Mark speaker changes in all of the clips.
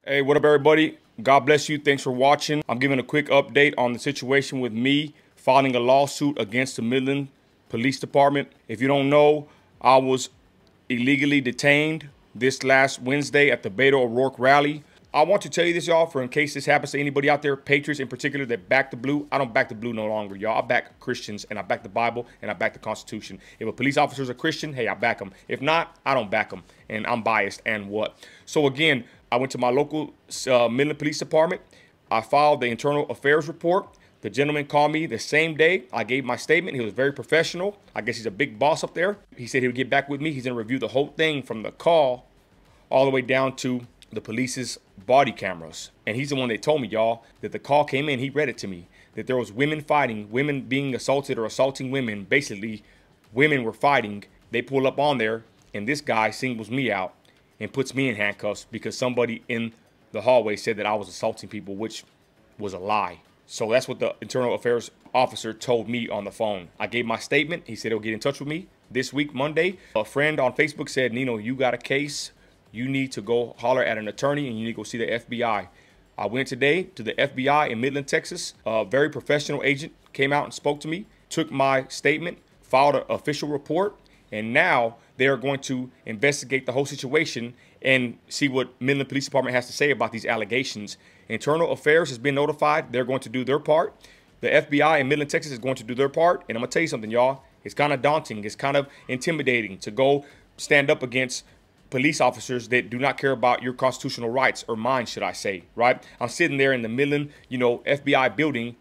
Speaker 1: Hey, what up, everybody? God bless you. Thanks for watching. I'm giving a quick update on the situation with me filing a lawsuit against the Midland Police Department. If you don't know, I was illegally detained this last Wednesday at the Beto O'Rourke rally. I want to tell you this, y'all, for in case this happens to anybody out there, patriots in particular that back the blue. I don't back the blue no longer, y'all. I back Christians, and I back the Bible, and I back the Constitution. If a police officer is a Christian, hey, I back them. If not, I don't back them, and I'm biased, and what? So again, I went to my local Midland Police Department. I filed the internal affairs report. The gentleman called me the same day. I gave my statement. He was very professional. I guess he's a big boss up there. He said he would get back with me. He's going to review the whole thing from the call all the way down to the police's body cameras. And he's the one that told me, y'all, that the call came in. He read it to me, that there was women fighting, women being assaulted or assaulting women. Basically, women were fighting. They pull up on there, and this guy singles me out and puts me in handcuffs because somebody in the hallway said that I was assaulting people, which was a lie. So that's what the internal affairs officer told me on the phone. I gave my statement. He said he'll get in touch with me this week, Monday. A friend on Facebook said, Nino, you got a case. You need to go holler at an attorney and you need to go see the FBI. I went today to the FBI in Midland, Texas. A very professional agent came out and spoke to me, took my statement, filed an official report, and now they are going to investigate the whole situation and see what Midland Police Department has to say about these allegations. Internal Affairs has been notified. They're going to do their part. The FBI in Midland, Texas is going to do their part. And I'm going to tell you something, y'all. It's kind of daunting. It's kind of intimidating to go stand up against police officers that do not care about your constitutional rights, or mine, should I say, right? I'm sitting there in the Midland, FBI building,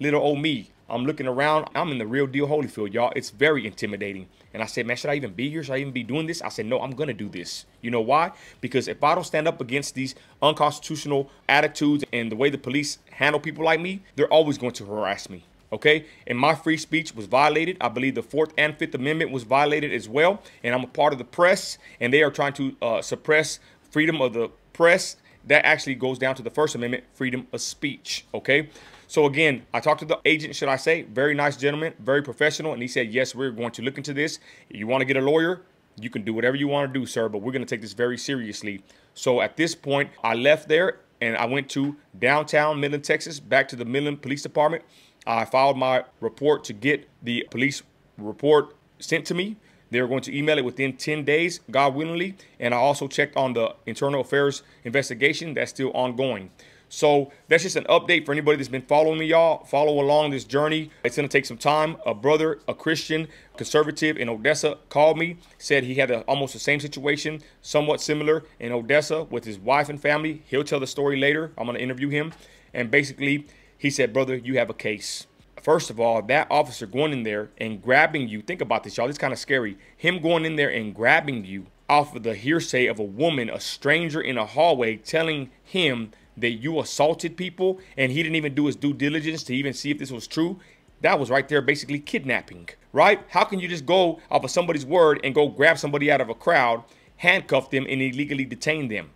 Speaker 1: little old me. I'm looking around. I'm in the real deal Holyfield, y'all. It's very intimidating. And I said, man, should I even be here? Should I even be doing this? I said, no, I'm going to do this. You know why? Because if I don't stand up against these unconstitutional attitudes and the way the police handle people like me, they're always going to harass me. Okay? And my free speech was violated. I believe the 4th and 5th Amendment was violated as well. And I'm a part of the press, and they are trying to suppress freedom of the press. That actually goes down to the First Amendment, freedom of speech. Okay? So again, I talked to the agent, should I say, very nice gentleman, very professional, and he said, yes, we're going to look into this. If you want to get a lawyer, you can do whatever you want to do, sir, but we're going to take this very seriously. So at this point, I left there and I went to downtown Midland, Texas, back to the Midland Police Department. I filed my report to get the police report sent to me. They're going to email it within 10 days, God willingly. And I also checked on the internal affairs investigation. That's still ongoing. So that's just an update for anybody that's been following me, y'all. Follow along this journey. It's going to take some time. A brother, a Christian conservative in Odessa called me, said he had almost the same situation, somewhat similar in Odessa with his wife and family. He'll tell the story later. I'm going to interview him. And basically, he said, brother, you have a case. First of all, that officer going in there and grabbing you, think about this, y'all. It's kind of scary. Him going in there and grabbing you off of the hearsay of a woman, a stranger in a hallway, telling him that you assaulted people, and he didn't even do his due diligence to even see if this was true. That was right there basically kidnapping, right? How can you just go off of somebody's word and go grab somebody out of a crowd, handcuff them, and illegally detain them?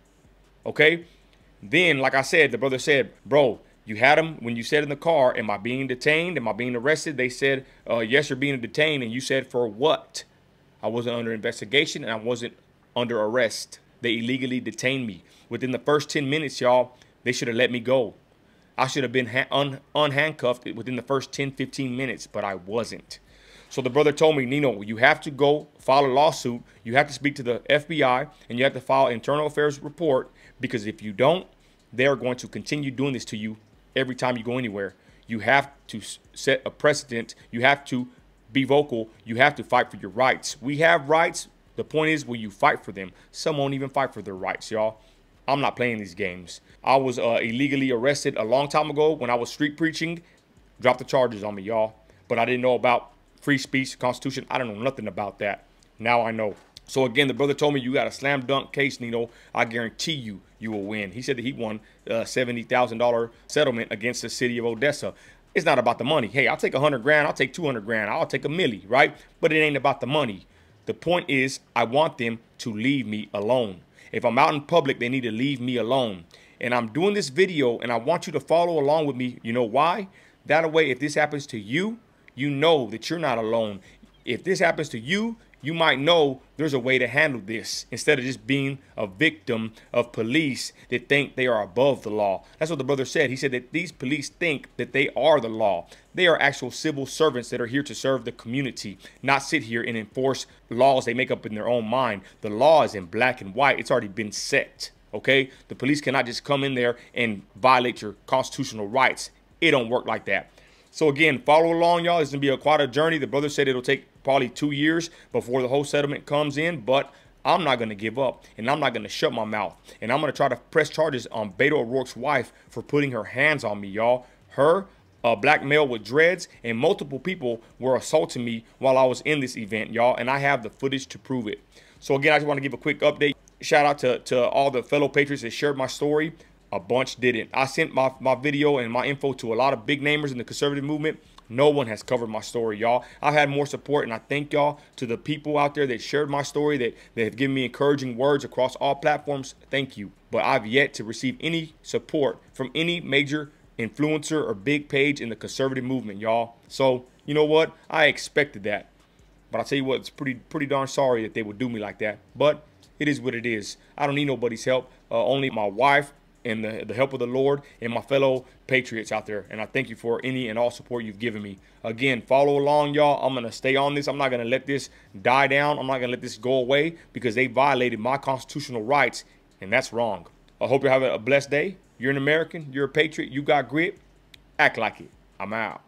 Speaker 1: Okay? Then, like I said, the brother said, bro, you had him when you said in the car, am I being detained? Am I being arrested? They said, yes, you're being detained. And you said, for what? I wasn't under investigation and I wasn't under arrest. They illegally detained me. Within the first 10 minutes, y'all, they should have let me go. I should have been unhandcuffed within the first 10, 15 minutes, but I wasn't. So the brother told me, Nino, you have to go file a lawsuit. You have to speak to the FBI, and you have to file an internal affairs report, because if you don't, they're going to continue doing this to you every time you go anywhere. You have to set a precedent. You have to be vocal. You have to fight for your rights. We have rights. The point is, will you fight for them? Some won't even fight for their rights, y'all. I'm not playing these games. I was illegally arrested a long time ago when I was street preaching. Dropped the charges on me, y'all. But I didn't know about free speech, Constitution. I don't know nothing about that. Now I know. So again, the brother told me, you got a slam dunk case, Nino. I guarantee you, you will win. He said that he won a $70,000 settlement against the city of Odessa. It's not about the money. Hey, I'll take 100 grand. I'll take 200 grand. I'll take a milli, right? But it ain't about the money. The point is, I want them to leave me alone. If I'm out in public, they need to leave me alone. And I'm doing this video, and I want you to follow along with me. You know why? That way, if this happens to you, you know that you're not alone. If this happens to you, you might know there's a way to handle this instead of just being a victim of police that think they are above the law. That's what the brother said. He said that these police think that they are the law. They are actual civil servants that are here to serve the community, not sit here and enforce laws they make up in their own mind. The law is in black and white. It's already been set. Okay? The police cannot just come in there and violate your constitutional rights. It don't work like that. So again, follow along, y'all. It's going to be quite a journey. The brother said it'll take probably 2 years before the whole settlement comes in, but I'm not going to give up, and I'm not going to shut my mouth. And I'm going to try to press charges on Beto O'Rourke's wife for putting her hands on me, y'all. Her, a black male with dreads, and multiple people were assaulting me while I was in this event, y'all, and I have the footage to prove it. So again, I just want to give a quick update. Shout out to all the fellow patriots that shared my story. A bunch didn't. I sent my video and my info to a lot of big namers in the conservative movement. No one has covered my story, y'all. I've had more support, and I thank y'all to the people out there that shared my story, that have given me encouraging words across all platforms. Thank you. But I've yet to receive any support from any major influencer or big page in the conservative movement, y'all. So, you know what? I expected that. But I'll tell you what, it's pretty darn sorry that they would do me like that. But it is what it is. I don't need nobody's help. Only my wife and the help of the Lord and my fellow patriots out there. And I thank you for any and all support you've given me. Again, follow along, y'all. I'm going to stay on this. I'm not going to let this die down. I'm not going to let this go away because they violated my constitutional rights, and that's wrong. I hope you're having a blessed day. You're an American. You're a patriot. You got grit. Act like it. I'm out.